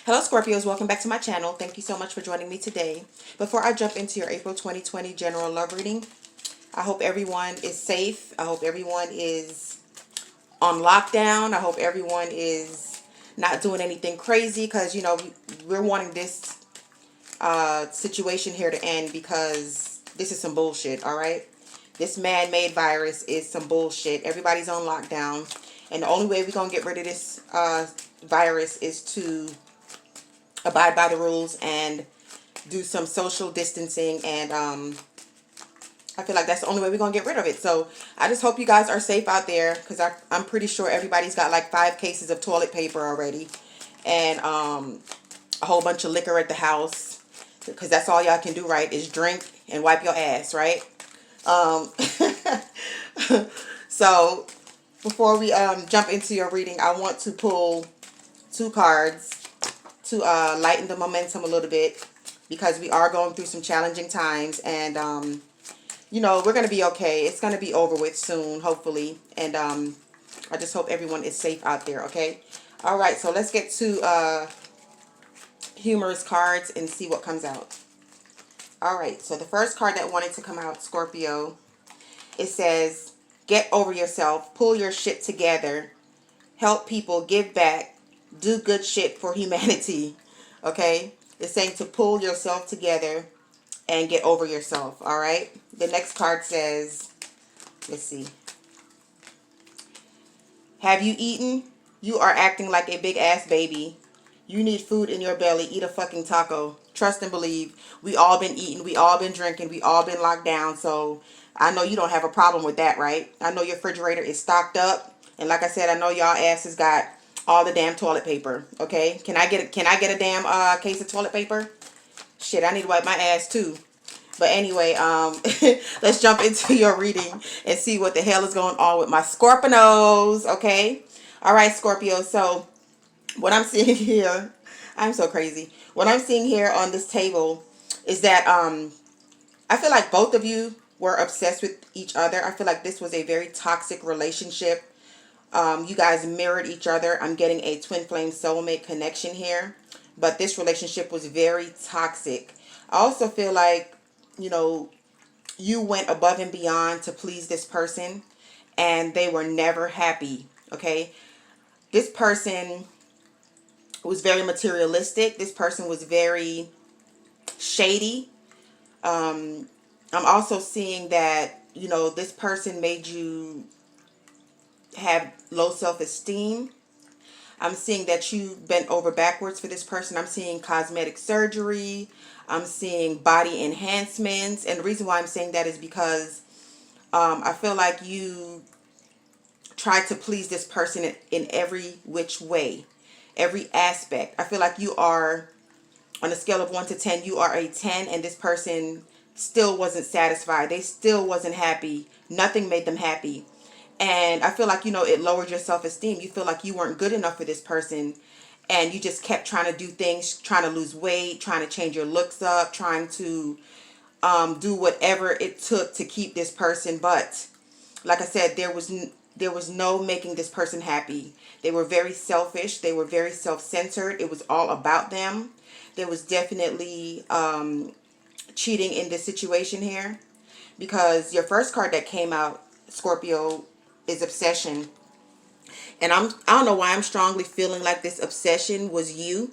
Hello Scorpios, welcome back to my channel. Thank you so much for joining me today. Before I jump into your April 2020 general love reading, I hope everyone is safe. I hope everyone is on lockdown. I hope everyone is not doing anything crazy because, we're wanting this situation here to end because this is some bullshit, all right? This man-made virus is some bullshit. Everybody's on lockdown. And the only way we're going to get rid of this virus is to abide by the rules and do some social distancing, and I feel like that's the only way we're gonna get rid of it. So I just hope you guys are safe out there, because I'm pretty sure everybody's got like 5 cases of toilet paper already, and a whole bunch of liquor at the house, because that's all y'all can do, right, is drink and wipe your ass, right? um so before we jump into your reading, I want to pull 2 cards to lighten the momentum a little bit, because we are going through some challenging times, and we're going to be okay. It's going to be over with soon, hopefully, and I just hope everyone is safe out there, okay? All right, so let's get to humorous cards and see what comes out. All right, so the first card that wanted to come out, Scorpio, it says, get over yourself, pull your shit together, help people, give back, do good shit for humanity. Okay, it's saying to pull yourself together and get over yourself. All right, the next card says, let's see, have you eaten? You are acting like a big ass baby. You need food in your belly. Eat a fucking taco. Trust and believe. We all been eating, we all been drinking, we all been locked down. So I know you don't have a problem with that, right? I know your refrigerator is stocked up, and like I said, I know y'all asses got all the damn toilet paper. Okay, can I get a damn case of toilet paper? Shit, I need to wipe my ass too. But anyway, let's jump into your reading and see what the hell is going on with my Scorpios. Okay, all right, Scorpio. So what I'm seeing here, I'm so crazy. What I'm seeing here on this table is that I feel like both of you were obsessed with each other. I feel like this was a very toxic relationship. You guys mirrored each other. I'm getting a twin flame soulmate connection here. But this relationship was very toxic. I also feel like, you went above and beyond to please this person, and they were never happy. Okay? This person was very materialistic. This person was very shady. I'm also seeing that, this person made you have low self-esteem. I'm seeing that you bent over backwards for this person. I'm seeing cosmetic surgery. I'm seeing body enhancements. And the reason why I'm saying that is because I feel like you tried to please this person in every which way, every aspect. I feel like you are, on a scale of 1 to 10, you are a 10, and this person still wasn't satisfied. They still wasn't happy. Nothing made them happy. And I feel like, it lowered your self-esteem. You feel like you weren't good enough for this person. And you just kept trying to do things, trying to lose weight, trying to change your looks up, trying to do whatever it took to keep this person. But like I said, there was no making this person happy. They were very selfish. They were very self-centered. It was all about them. There was definitely cheating in this situation here, because your first card that came out, Scorpio, is obsession. And I don't know why I'm strongly feeling like this obsession was you.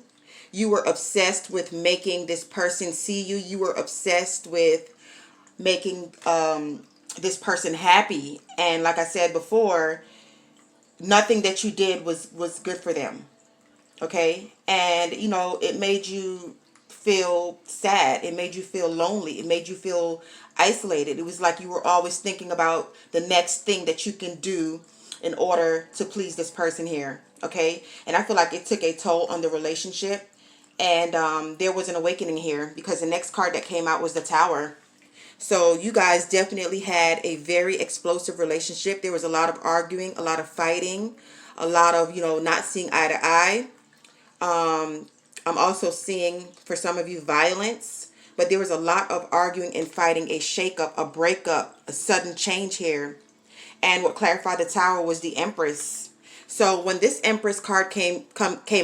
You were obsessed with making this person see you. You were obsessed with making this person happy. And like I said before, nothing that you did was good for them. Okay? And it made you feel sad. It made you feel lonely. It made you feel isolated. It was like you were always thinking about the next thing that you can do in order to please this person here. Okay? And I feel like it took a toll on the relationship. And there was an awakening here, because the next card that came out was the Tower. So you guys definitely had a very explosive relationship. There was a lot of arguing, a lot of fighting, a lot of, not seeing eye to eye. I'm also seeing, for some of you, violence. But there was a lot of arguing and fighting, a shakeup, a breakup, a sudden change here. And what clarified the Tower was the Empress. So when this Empress card came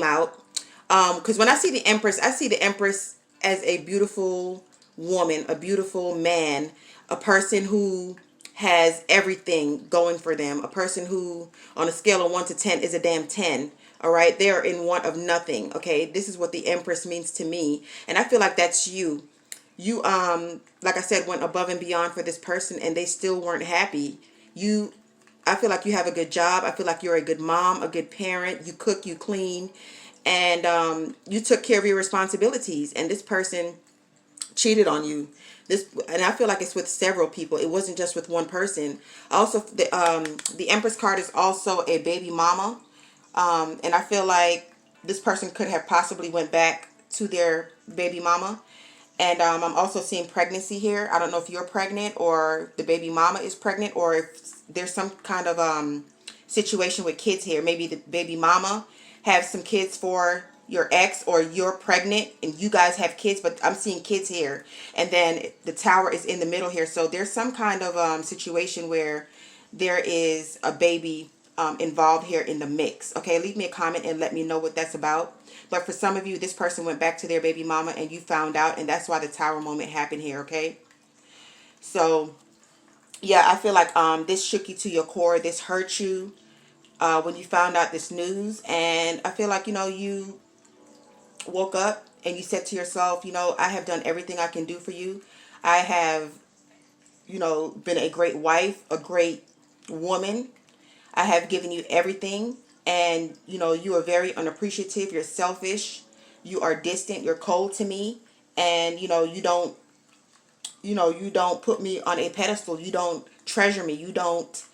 out, Because when I see the Empress, I see the Empress as a beautiful woman, a beautiful man, a person who has everything going for them, a person who, on a scale of 1 to 10, is a damn 10. All right, they are in want of nothing. Okay, this is what the Empress means to me, and I feel like that's you. You, like I said, went above and beyond for this person, and they still weren't happy. You, I feel like you have a good job. I feel like you're a good mom, a good parent. You cook, you clean, and you took care of your responsibilities. And this person cheated on you. This, and I feel like it's with several people. It wasn't just with one person. Also, the Empress card is also a baby mama, and I feel like this person could have possibly went back to their baby mama. And I'm also seeing pregnancy here. I don't know if you're pregnant or the baby mama is pregnant, or if there's some kind of situation with kids here. Maybe the baby mama have some kids for your ex, or you're pregnant and you guys have kids, but I'm seeing kids here. And then the Tower is in the middle here. So there's some kind of situation where there is a baby involved here in the mix. Okay, leave me a comment and let me know what that's about. But for some of you, this person went back to their baby mama and you found out, and that's why the Tower moment happened here. Okay, so yeah, I feel like this shook you to your core. This hurt you when you found out this news, and I feel like, you woke up and you said to yourself, I have done everything I can do for you. I have, been a great wife, a great woman. I have given you everything, and you are very unappreciative. You're selfish. You are distant. You're cold to me, and you don't put me on a pedestal. You don't treasure me. You don't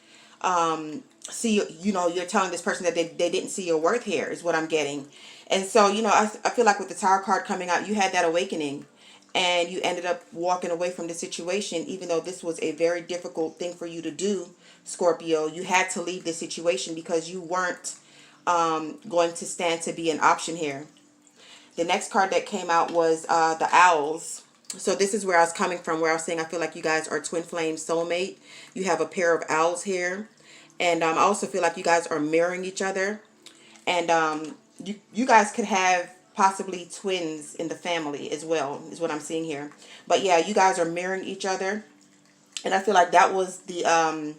see. You're telling this person that they didn't see your worth here, is what I'm getting. And so, I feel like with the Tower card coming out, you had that awakening, and you ended up walking away from the situation, even though this was a very difficult thing for you to do, Scorpio. You had to leave the situation because you weren't going to stand to be an option here. The next card that came out was the Owls. So this is where I was coming from, where I was saying I feel like you guys are twin flame soulmate. You have a pair of owls here. And I also feel like you guys are mirroring each other. And you guys could have possibly twins in the family as well, is what I'm seeing here. But yeah, you guys are mirroring each other. And I feel like that was the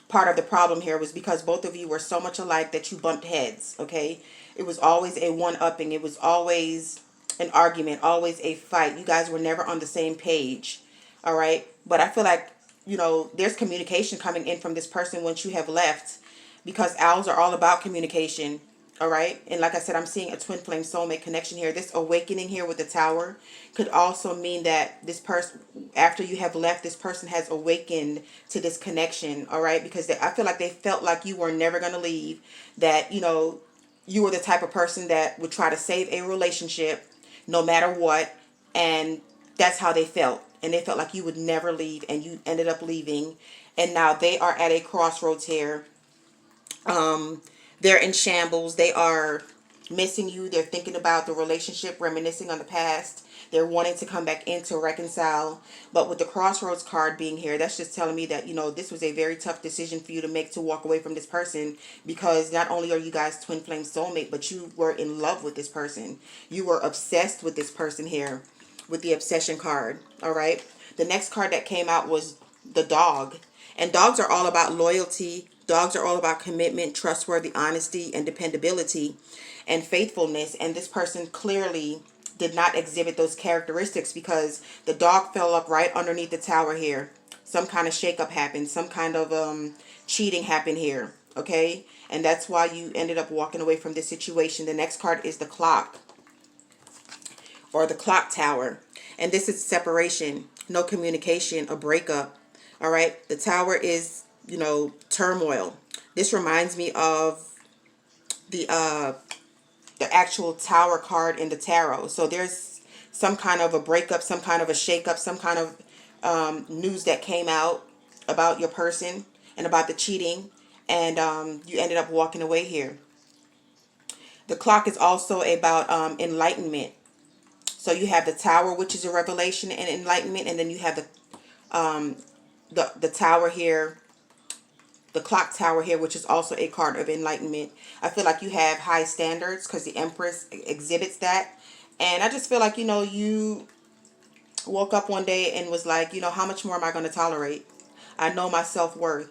part of the problem here, was because both of you were so much alike that you bumped heads. Okay, it was always a one-upping. It was always an argument, always a fight. You guys were never on the same page. All right, but I feel like, there's communication coming in from this person once you have left, because owls are all about communication. All right, and like I said, I'm seeing a twin flame soulmate connection here. This awakening here with the Tower could also mean that this person, after you have left, this person has awakened to this connection. All right, because I feel like they felt like you were never going to leave, that you were the type of person that would try to save a relationship no matter what, and that's how they felt. And they felt like you would never leave, and you ended up leaving, and now they are at a crossroads here. They're in shambles. They are missing you. They're thinking about the relationship, reminiscing on the past. They're wanting to come back in to reconcile. But with the Crossroads card being here, that's just telling me that, this was a very tough decision for you to make, to walk away from this person, because not only are you guys twin flame soulmate, but you were in love with this person. You were obsessed with this person here with the obsession card. All right. The next card that came out was the Dog. And dogs are all about loyalty. Dogs are all about commitment, trustworthy, honesty, and dependability, and faithfulness. And this person clearly did not exhibit those characteristics, because the dog fell up right underneath the Tower here. Some kind of shakeup happened. Some kind of cheating happened here. Okay? And that's why you ended up walking away from this situation. The next card is the Clock, or the Clock Tower. And this is separation, no communication, a breakup. All right? The Tower is, turmoil. This reminds me of the actual Tower card in the tarot. So there's some kind of a breakup, some kind of a shakeup, some kind of news that came out about your person and about the cheating, and you ended up walking away here. The Clock is also about enlightenment. So you have the Tower, which is a revelation and enlightenment, and then you have the Tower here, the clock tower here, which is also a card of enlightenment. I feel like you have high standards because the Empress exhibits that. And I just feel like, you woke up one day and was like, how much more am I going to tolerate? I know my self-worth.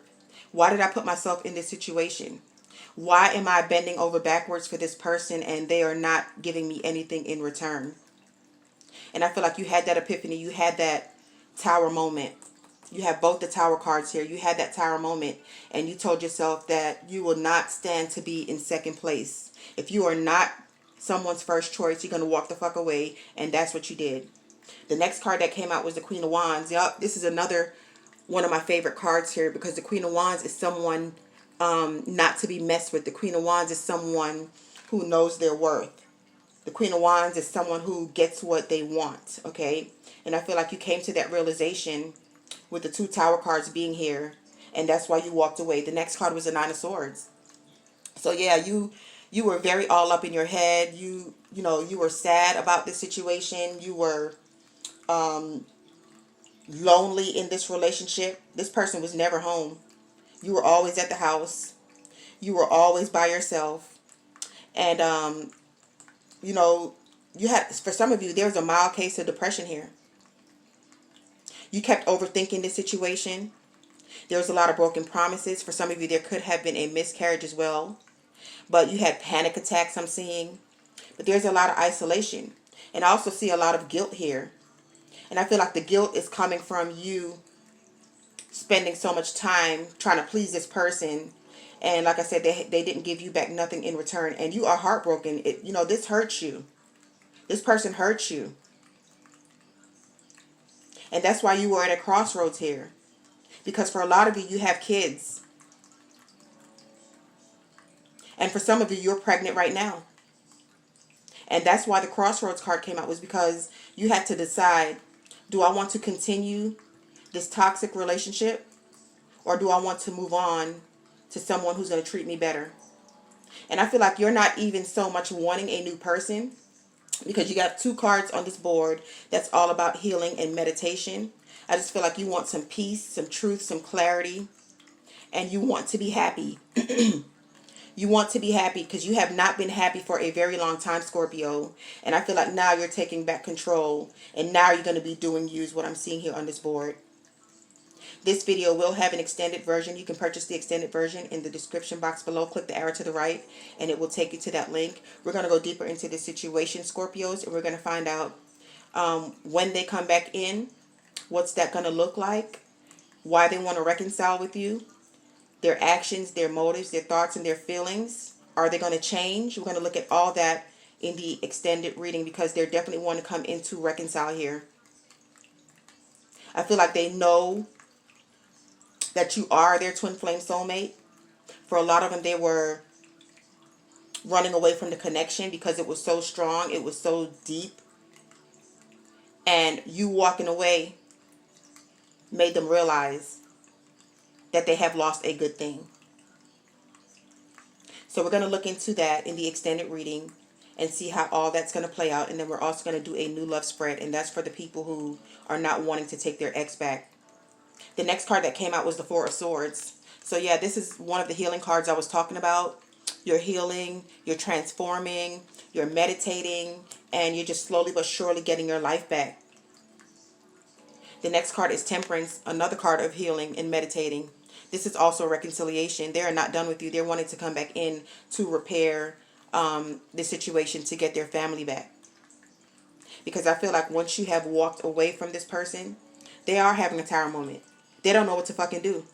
Why did I put myself in this situation? Why am I bending over backwards for this person and they are not giving me anything in return? And I feel like you had that epiphany. You had that tower moment. You have both the tower cards here. You had that tower moment and you told yourself that you will not stand to be in second place. If you are not someone's first choice, you're going to walk the fuck away. And that's what you did. The next card that came out was the Queen of Wands. Yup, this is another one of my favorite cards here because the Queen of Wands is someone not to be messed with. The Queen of Wands is someone who knows their worth. The Queen of Wands is someone who gets what they want, okay? And I feel like you came to that realization with the two Tower cards being here, and that's why you walked away. The next card was the Nine of Swords. So yeah, you were very all up in your head. You were sad about this situation. You were lonely in this relationship. This person was never home. You were always at the house. You were always by yourself. And you had, for some of you, there's a mild case of depression here. You kept overthinking the situation. There was a lot of broken promises. For some of you, there could have been a miscarriage as well. But you had panic attacks, I'm seeing. But there's a lot of isolation. And I also see a lot of guilt here. And I feel like the guilt is coming from you spending so much time trying to please this person. And like I said, they didn't give you back nothing in return. And you are heartbroken. This hurts you. This person hurts you. And that's why you were at a crossroads here. Because for a lot of you, you have kids. And for some of you, you're pregnant right now. And that's why the crossroads card came out, was because you had to decide, do I want to continue this toxic relationship? Or do I want to move on to someone who's going to treat me better? And I feel like you're not even so much wanting a new person, because you got two cards on this board that's all about healing and meditation. I just feel like you want some peace, some truth, some clarity, and you want to be happy. You want to be happy because you have not been happy for a very long time, Scorpio. And I feel like now you're taking back control, and now you're going to be doing you, is what I'm seeing here on this board. This video will have an extended version. You can purchase the extended version in the description box below. Click the arrow to the right and it will take you to that link. We're going to go deeper into this situation, Scorpios, and we're going to find out when they come back in, what's that going to look like, why they want to reconcile with you, their actions, their motives, their thoughts, and their feelings. Are they going to change? We're going to look at all that in the extended reading because they're definitely want to come in to reconcile here. I feel like they know that you are their twin flame soulmate. For a lot of them, they were running away from the connection because it was so strong, it was so deep. And you walking away made them realize that they have lost a good thing. So we're going to look into that in the extended reading and see how all that's going to play out. And then we're also going to do a new love spread, and that's for the people who are not wanting to take their ex back. The next card that came out was the Four of Swords. So yeah, this is one of the healing cards I was talking about. You're healing, you're transforming, you're meditating, and you're just slowly but surely getting your life back. The next card is Temperance, another card of healing and meditating. This is also reconciliation. They are not done with you. They're wanting to come back in to repair the situation to get their family back. Because I feel like once you have walked away from this person, they are having a tower moment. They don't know what to fucking do.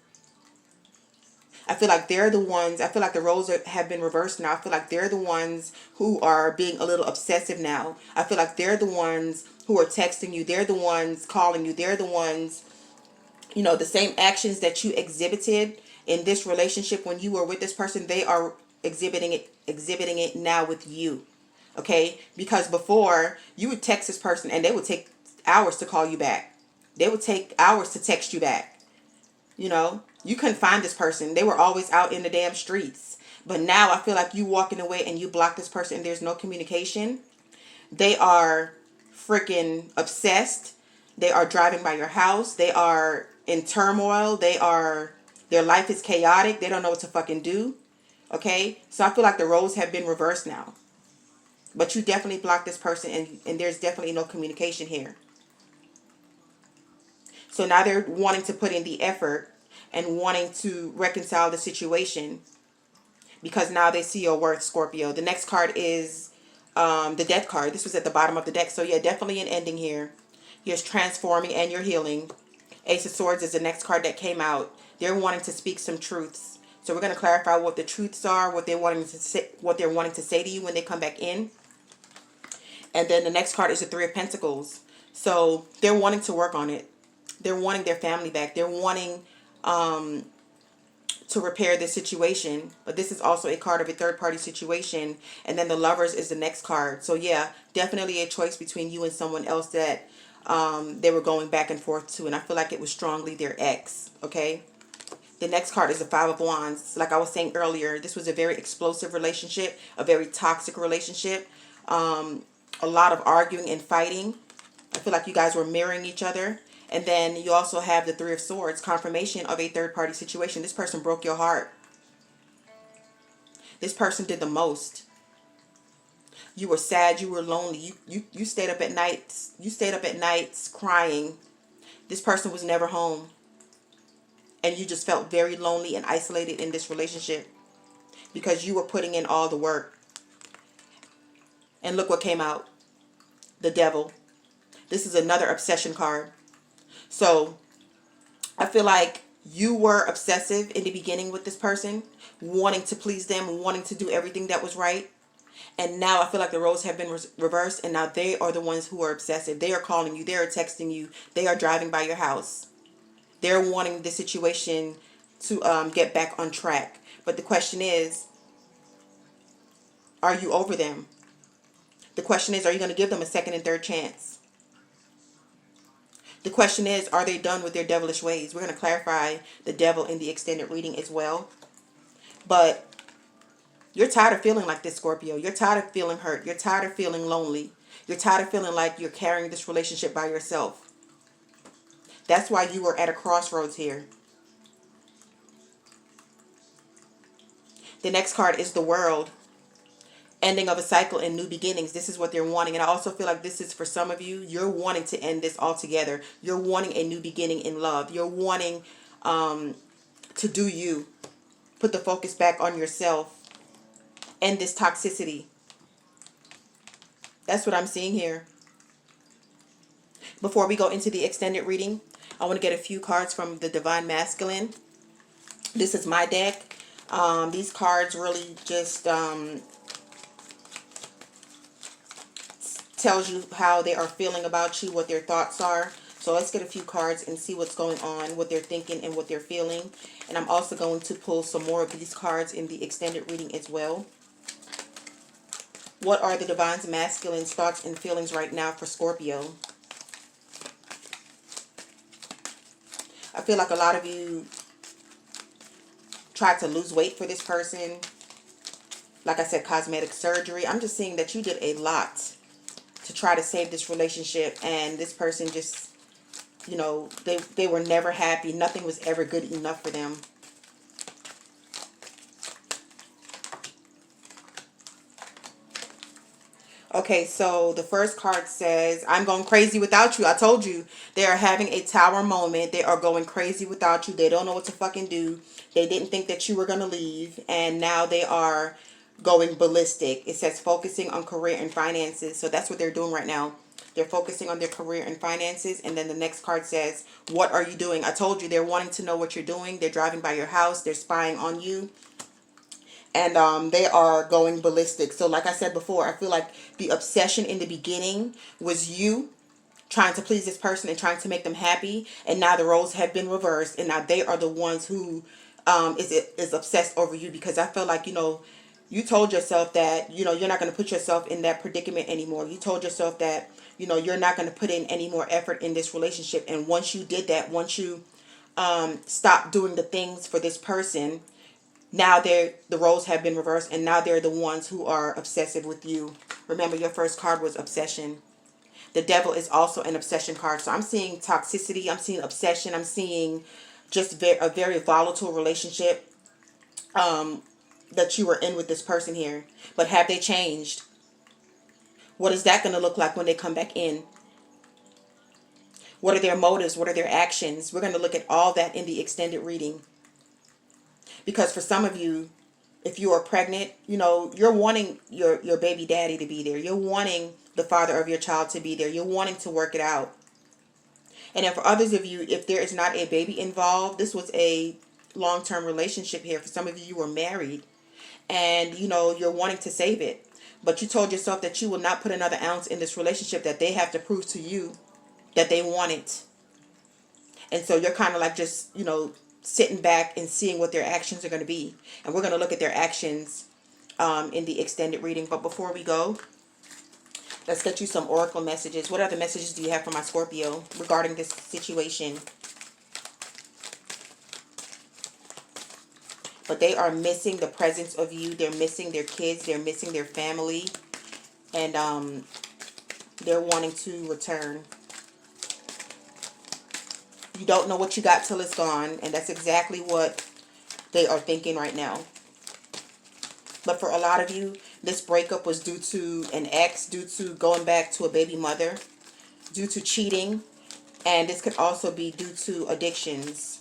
I feel like they're the ones, I feel like the roles have been reversed now. I feel like they're the ones who are being a little obsessive now. I feel like they're the ones who are texting you. They're the ones calling you. They're the ones, the same actions that you exhibited in this relationship when you were with this person, they are exhibiting it now with you. Okay? Because before, you would text this person and they would take hours to call you back. They would take hours to text you back. You couldn't find this person. They were always out in the damn streets. But now I feel like you walking away and you block this person and there's no communication. They are freaking obsessed. They are driving by your house. They are in turmoil. They are Their life is chaotic. They don't know what to fucking do. Okay? So I feel like the roles have been reversed now. But you definitely blocked this person, and there's definitely no communication here. So now they're wanting to put in the effort and wanting to reconcile the situation because now they see your worth, Scorpio. The next card is the death card. This was at the bottom of the deck. So yeah, definitely an ending here. Here's transforming and you're healing. Ace of Swords is the next card that came out. They're wanting to speak some truths. So we're going to clarify what the truths are, what they're wanting to say to you when they come back in. And then the next card is the Three of Pentacles. So they're wanting to work on it. They're wanting their family back. They're wanting to repair this situation. But this is also a card of a third-party situation. And then the Lovers is the next card. So yeah, definitely a choice between you and someone else that they were going back and forth to. And I feel like it was strongly their ex. Okay. The next card is the Five of Wands. Like I was saying earlier, this was a very explosive relationship, a very toxic relationship. A lot of arguing and fighting. I feel like you guys were mirroring each other. And then you also have the Three of Swords, confirmation of a third-party situation. This person broke your heart. This person did the most. You were sad. You were lonely. You stayed up at nights. You stayed up at nights crying. This person was never home. And you just felt very lonely and isolated in this relationship because you were putting in all the work. And look what came out. The Devil. This is another obsession card. So I feel like you were obsessive in the beginning with this person, wanting to please them, wanting to do everything that was right. And now I feel like the roles have been reversed, and now they are the ones who are obsessive. They are calling you. They are texting you. They are driving by your house. They're wanting the situation to get back on track. But the question is, are you over them? The question is, are you going to give them a second and third chance? The question is, are they done with their devilish ways? We're going to clarify the devil in the extended reading as well. But you're tired of feeling like this, Scorpio. You're tired of feeling hurt. You're tired of feeling lonely. You're tired of feeling like you're carrying this relationship by yourself. That's why you were at a crossroads here. The next card is the World. Ending of a cycle and new beginnings. This is what they're wanting. And I also feel like this is for some of you. You're wanting to end this altogether. You're wanting a new beginning in love. You're wanting to do you. Put the focus back on yourself. End this toxicity. That's what I'm seeing here. Before we go into the extended reading, I want to get a few cards from the Divine Masculine. This is my deck. These cards really just tells you how they are feeling about you, what their thoughts are. So let's get a few cards and see what's going on, what they're thinking and what they're feeling. And I'm also going to pull some more of these cards in the extended reading as well. What are the Divine Masculine's thoughts and feelings right now for Scorpio? I feel like a lot of you tried to lose weight for this person. Like I said, cosmetic surgery. I'm just seeing that you did a lot to try to save this relationship, and this person just, you know, they were never happy. Nothing was ever good enough for them. Okay, so the first card says, I'm going crazy without you. I told you, they are having a tower moment. They are going crazy without you. They don't know what to fucking do. They didn't think that you were going to leave, and now they are going ballistic. It says focusing on career and finances. So that's what they're doing right now. They're focusing on their career and finances. And then the next card says, what are you doing? I told you, they're wanting to know what you're doing. They're driving by your house. They're spying on you. And they are going ballistic. So like I said before, I feel like the obsession in the beginning was you trying to please this person and trying to make them happy. And now the roles have been reversed. And now they are the ones who is obsessed over you. Because I feel like, you know, you told yourself that, you know, you're not going to put yourself in that predicament anymore. You told yourself that, you know, you're not going to put in any more effort in this relationship. And once you did that, once you stopped doing the things for this person, now the roles have been reversed. And now they're the ones who are obsessive with you. Remember, your first card was obsession. The Devil is also an obsession card. So I'm seeing toxicity. I'm seeing obsession. I'm seeing just a very volatile relationship that you were in with this person here. But have they changed? What is that going to look like when they come back in? What are their motives? What are their actions? We're going to look at all that in the extended reading. Because for some of you, if you are pregnant, you're wanting your baby daddy to be there. You're wanting the father of your child to be there. You're wanting to work it out. And then for others of you, if there is not a baby involved, this was a long-term relationship here. For some of you, you were married and, you're wanting to save it. But you told yourself that you will not put another ounce in this relationship, that they have to prove to you that they want it. And so you're kind of like just, sitting back and seeing what their actions are going to be. And we're going to look at their actions in the extended reading. But before we go, let's get you some oracle messages. What other messages do you have for my Scorpio regarding this situation? But they are missing the presence of you. They're missing their kids. They're missing their family. And they're wanting to return. You don't know what you got till it's gone. And that's exactly what they are thinking right now. But for a lot of you, this breakup was due to an ex, due to going back to a baby mother, due to cheating. And this could also be due to addictions.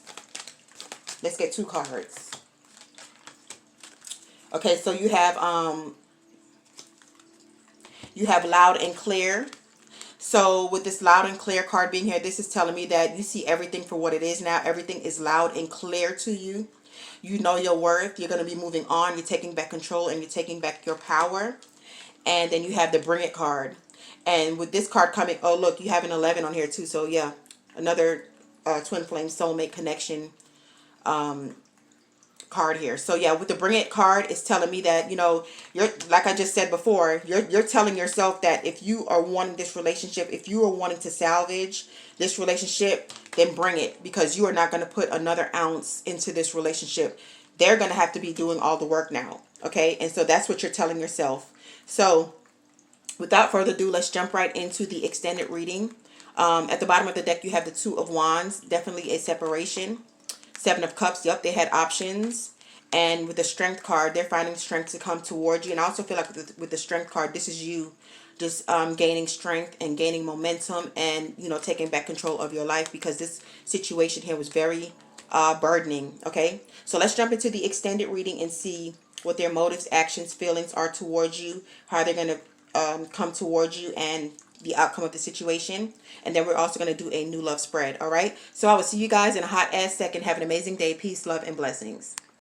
Let's get 2 cards. Okay, so you have loud and clear. So with this loud and clear card being here, this is telling me that you see everything for what it is now. Everything is loud and clear to you. You know your worth. You're going to be moving on. You're taking back control and you're taking back your power. And then you have the Bring It card. And with this card coming, oh look, you have an 11 on here too. So yeah, another twin flame soulmate connection card here. So yeah, with the Bring It card, it's telling me that, you're, like I just said before, you're telling yourself that if you are wanting this relationship, if you are wanting to salvage this relationship, then bring it, because you are not going to put another ounce into this relationship. They're going to have to be doing all the work now. Okay. And so that's what you're telling yourself. So without further ado, let's jump right into the extended reading. At the bottom of the deck, you have the 2 of Wands, definitely a separation. 7 of Cups, yep, they had options. And with the Strength card, they're finding strength to come towards you. And I also feel like with the Strength card, this is you just gaining strength and gaining momentum and, taking back control of your life, because this situation here was very burdening, okay? So let's jump into the extended reading and see what their motives, actions, feelings are towards you, how they're going to come towards you, and the outcome of the situation. And then we're also going to do a new love spread. All right, so I will see you guys in a hot ass second. Have an amazing day. Peace, love, and blessings.